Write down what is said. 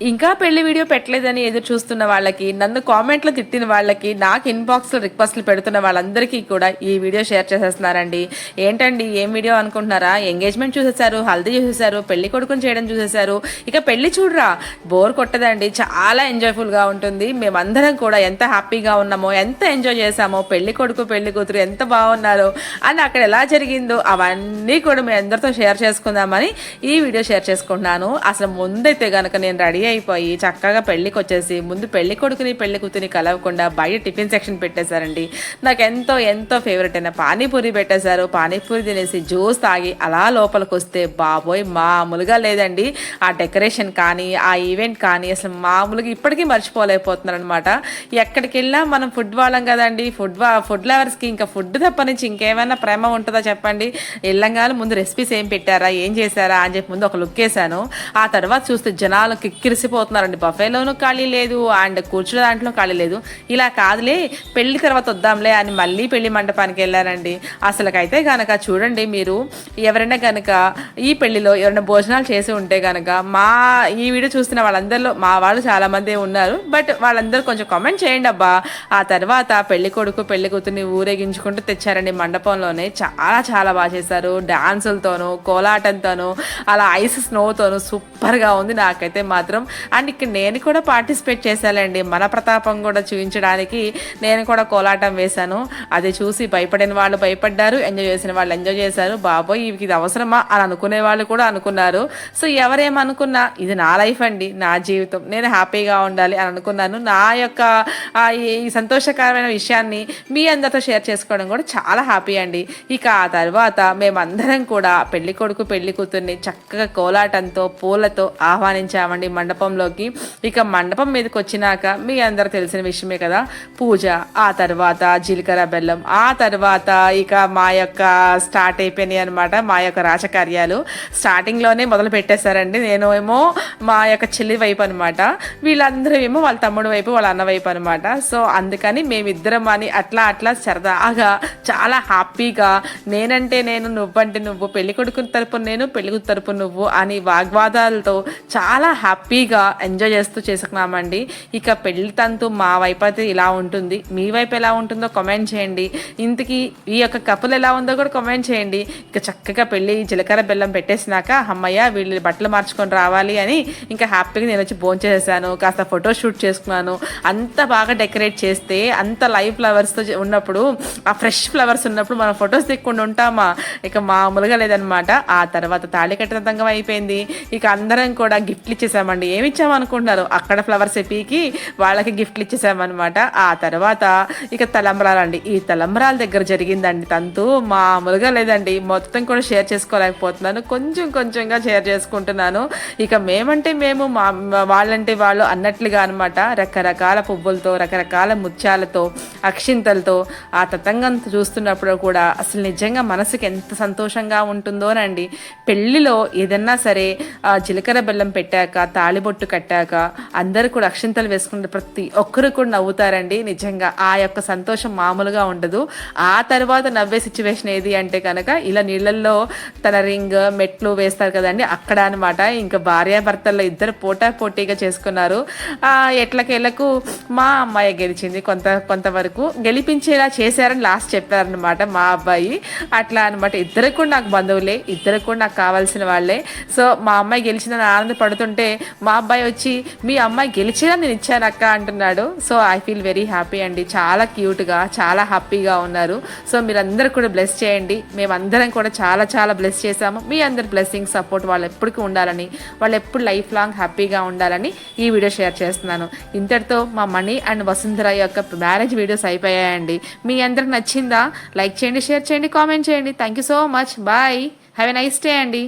ఇంకా పెళ్లి వీడియో పెట్టలేదని ఎదురు చూస్తున్న వాళ్ళకి, నన్ను కామెంట్లో తిట్టిన వాళ్ళకి, నాకు ఇన్బాక్స్లో రిక్వెస్ట్లు పెడుతున్న వాళ్ళందరికీ కూడా ఈ వీడియో షేర్ చేసేస్తున్నారండి. ఏంటండి ఏం వీడియో అనుకుంటున్నారా? ఎంగేజ్మెంట్ చూసేశారు, హల్దీ చూసేశారు, పెళ్లి కొడుకుని చేయడం చూసేశారు. ఇక పెళ్లి చూడరా, బోర్ కొట్టదండి, చాలా ఎంజాయ్ఫుల్గా ఉంటుంది. మేమందరం కూడా ఎంత హ్యాపీగా ఉన్నామో, ఎంత ఎంజాయ్ చేసామో, పెళ్లి కొడుకు పెళ్లి కూతురు ఎంత బాగున్నారో అని, అక్కడ ఎలా జరిగిందో అవన్నీ కూడా మీ అందరితో షేర్ చేసుకుందామని ఈ వీడియో షేర్ చేసుకుంటున్నాను. అసలు ముందైతే కనుక నేను రెడీ అయిపోయి చక్కగా పెళ్లికి వచ్చేసి ముందు పెళ్లి కొడుకుని పెళ్లి కూతుని కలవకుండా బయట టిఫిన్ సెక్షన్ పెట్టేశారండి. నాకు ఎంతో ఎంతో ఫేవరెట్ అయిన పానీపూరి పెట్టేశారు. పానీపూరి తినేసి జ్యూస్ తాగి అలా లోపలికి వస్తే బాబోయ్ మామూలుగా లేదండి. ఆ డెకరేషన్ కానీ ఆ ఈవెంట్ కానీ అసలు మామూలుగా ఇప్పటికీ మర్చిపోలేకపోతున్నారు అనమాట. ఎక్కడికి వెళ్ళినా మనం ఫుడ్ వాళ్ళం కదండి. ఫుడ్ లవర్స్కి ఇంకా ఫుడ్ తప్ప నుంచి ఇంకేమైనా ప్రేమ ఉంటుందా చెప్పండి. వెళ్ళంగానే ముందు రెసిపీస్ ఏం పెట్టారా, ఏం చేశారా అని చెప్పి ముందు ఒక లుక్ వేసాను. ఆ తర్వాత చూస్తే జనాలు కిక్కిరిసిపోతున్నారండి. బఫేలోనూ ఖాళీ లేదు, అండ్ కూర్చున్న దాంట్లో ఖాళీ లేదు. ఇలా కాదులే పెళ్లి తర్వాత వద్దాంలే అని మళ్ళీ పెళ్లి మండపానికి వెళ్ళారండి. అసలుకైతే కనుక చూడండి, మీరు ఎవరైనా కనుక ఈ పెళ్లిలో ఎవరైనా భోజనాలు చేసి ఉంటే కనుక ఈ వీడియో చూస్తున్న వాళ్ళందరిలో మా వాళ్ళు చాలామంది ఉన్నారు. బట్ వాళ్ళందరూ కొంచెం కామెంట్ చేయండి అబ్బా. ఆ తర్వాత పెళ్లి కొడుకు పెళ్లి కూతుర్ని ఊరేగించుకుంటూ తెచ్చారండి మండపంలోనే. చాలా చాలా బాగా చేశారు. డాన్సులతోనూ కోలాటంతోనూ అలా ఐస్ స్నోతోనూ సూపర్గా ఉంది నాకైతే మాత్రం. అండ్ ఇక్కడ నేను కూడా పార్టిసిపేట్ చేశానండి. మన ప్రతాపం కూడా చూపించడానికి నేను కూడా కోలాటం వేశాను. అది చూసి భయపడిన వాళ్ళు భయపడ్డారు, ఎంజాయ్ చేసిన వాళ్ళు ఎంజాయ్ చేశారు. బాబోయ్ ఇది అవసరమా అని అనుకునే వాళ్ళు కూడా అనుకున్నారు. సో ఎవరేమనుకున్నా ఇది నా లైఫ్ అండి, నా జీవితం, నేను హ్యాపీగా ఉండాలి అని అనుకున్నాను. నా యొక్క ఈ సంతోషకరమైన విషయాన్ని మీ అందరితో షేర్ చేసుకోవడం కూడా చాలా హ్యాపీ అండి. ఇక ఆ తర్వాత మేమందరం కూడా పెళ్లి కొడుకు పెళ్లి కూతుర్ని చక్కగా కోలాటంతో పూలతో ఆహ్వానించామండి మండపంలోకి. ఇక మండపం మీదకి వచ్చినాక మీ అందరూ తెలిసిన విషయమే కదా, పూజ, ఆ తర్వాత జీలకర్ర బెల్లం, ఆ తర్వాత ఇక మా యొక్క స్టార్ట్ అయిపోయినాయి అనమాట. మా యొక్క రాజకార్యాలు స్టార్టింగ్లోనే మొదలు పెట్టేశారండి. నేను ఏమో మా యొక్క చెల్లి వైపు అనమాట, వీళ్ళందరూ ఏమో వాళ్ళ తమ్ముడు వైపు వాళ్ళ అన్న వైపు అనమాట. సో అందుకని మేమిద్దరం అని అట్లా అట్లా సరదాగా చాలా హ్యాపీగా నేనంటే నేను, నువ్వంటే నువ్వు, పెళ్లి కొడుకు తరపున నేను, పెళ్లి కూతురు తరపున నువ్వు అని వాగ్వాదాలతో చాలా హ్యాపీగా ఎంజాయ్ చేస్తూ చేసుకున్నామండి. ఇక పెళ్లి తంతు మా వైపు అయితే ఇలా ఉంటుంది, మీ వైపు ఎలా ఉంటుందో కామెంట్ చేయండి. ఇంతకీ ఈ యొక్క కపుల్ ఎలా ఉందో కూడా కామెంట్ చేయండి. ఇక చక్కగా పెళ్లి జీలకర్ర బెల్లం పెట్టేసినాక అమ్మయ్య వీళ్ళు బట్టలు మార్చుకొని రావాలి అని ఇంకా హ్యాపీగా నేను వచ్చి భోంచేసాను. కాస్త ఫోటో షూట్ చేసుకున్నాను. అంత బాగా డెకరేట్ చేస్తే, అంత లైవ్ ఫ్లవర్స్తో ఉన్నప్పుడు, ఆ ఫ్రెష్ ఫ్లవర్స్ ఉన్నప్పుడు మనం ఫొటోస్ తిక్కకుండా ఉంటామా? ఇక మామూలుగా లేదనమాట. ఆ తర్వాత తాళి కట్టినంతంగా అయిపోయింది. ఇక అందరం కూడా గిఫ్ట్లు ఇచ్చేసామండి. ఏమి ఇచ్చామనుకుంటున్నారు, అక్కడ ఫ్లవర్స్ పీకి వాళ్ళకి గిఫ్ట్లు ఇచ్చేసామన్నమాట. ఆ తర్వాత ఇక తలంబ్రాలండి. ఈ తలంబ్రాల దగ్గర జరిగిందండి తంతు మామూలుగా లేదండి. మొత్తం కూడా షేర్ చేసుకోలేకపోతున్నాను, కొంచెం కొంచెంగా షేర్ చేసుకుంటున్నాను. ఇక మేమంటే మేము, వాళ్ళంటే వాళ్ళు అన్నట్లుగా అనమాట. రకరకాల పువ్వులతో, రకరకాల ముత్యాలతో, అక్షింతలతో ఆ తతంగం చూస్తున్నప్పుడు కూడా అసలు నిజంగా మనసుకి ఎంత సంతోషంగా ఉంటుందోనండి. పెళ్లిలో ఏదన్నా సరే జీలకర్ర బెల్లం పెట్టాక, తాళిబొట్టు కట్టాక అందరూ కూడా అక్షింతలు వేసుకుంటే ప్రతి ఒక్కరు కూడా నవ్వుతారండి. నిజంగా ఆ యొక్క సంతోషం మామూలుగా ఉండదు. ఆ తర్వాత నవ్వే సిచ్యువేషన్ ఏది అంటే కనుక ఇలా నీళ్ళల్లో తన రింగ్ మెట్లు వేస్తారు కదండి, అక్కడ అనమాట. ఇంకా భార్యాభర్తల్లో ఇద్దరు పోటాపోటీగా చేసుకున్నారు. ఎట్లకెళ్ళకు మా అమ్మాయి గెలిచింది, కొంతవరకు గెలిపించేలా చేశారని లాస్ట్ చెప్పారనమాట మా అబ్బాయి. అట్లా అనమాట. ఇద్దరు కూడా నాకు బంధువులే, ఇద్దరు కూడా నాకు కావాల్సిన వాళ్ళే. సో మా అమ్మాయి గెలిచిందని ఆనందపడుతుంటే మా అబ్బాయి వచ్చి మీ అమ్మాయి గెలిచేలా నేను ఇచ్చాను అక్క అంటున్నాడు. So I feel very happy అండి. చాలా క్యూట్గా, చాలా హ్యాపీగా ఉన్నారు. సో మీరందరూ కూడా బ్లెస్ చేయండి. మేమందరం కూడా చాలా చాలా బ్లెస్ చేశాము. మీ అందరి బ్లెస్సింగ్ సపోర్ట్ వాళ్ళు ఎప్పటికీ ఉండాలని, వాళ్ళు ఎప్పుడు లైఫ్ లాంగ్ హ్యాపీగా ఉండాలని ఈ వీడియో షేర్ చేస్తున్నాను. ఇంతటితో మా మణి అండ్ వసుంధర యొక్క మ్యారేజ్ వీడియోస్ అయిపోయాయండి. మీ అందరికి నచ్చిందా? లైక్ చేయండి, షేర్ చేయండి, కామెంట్ చేయండి. Thank you so much. Bye. Have a nice day అండి.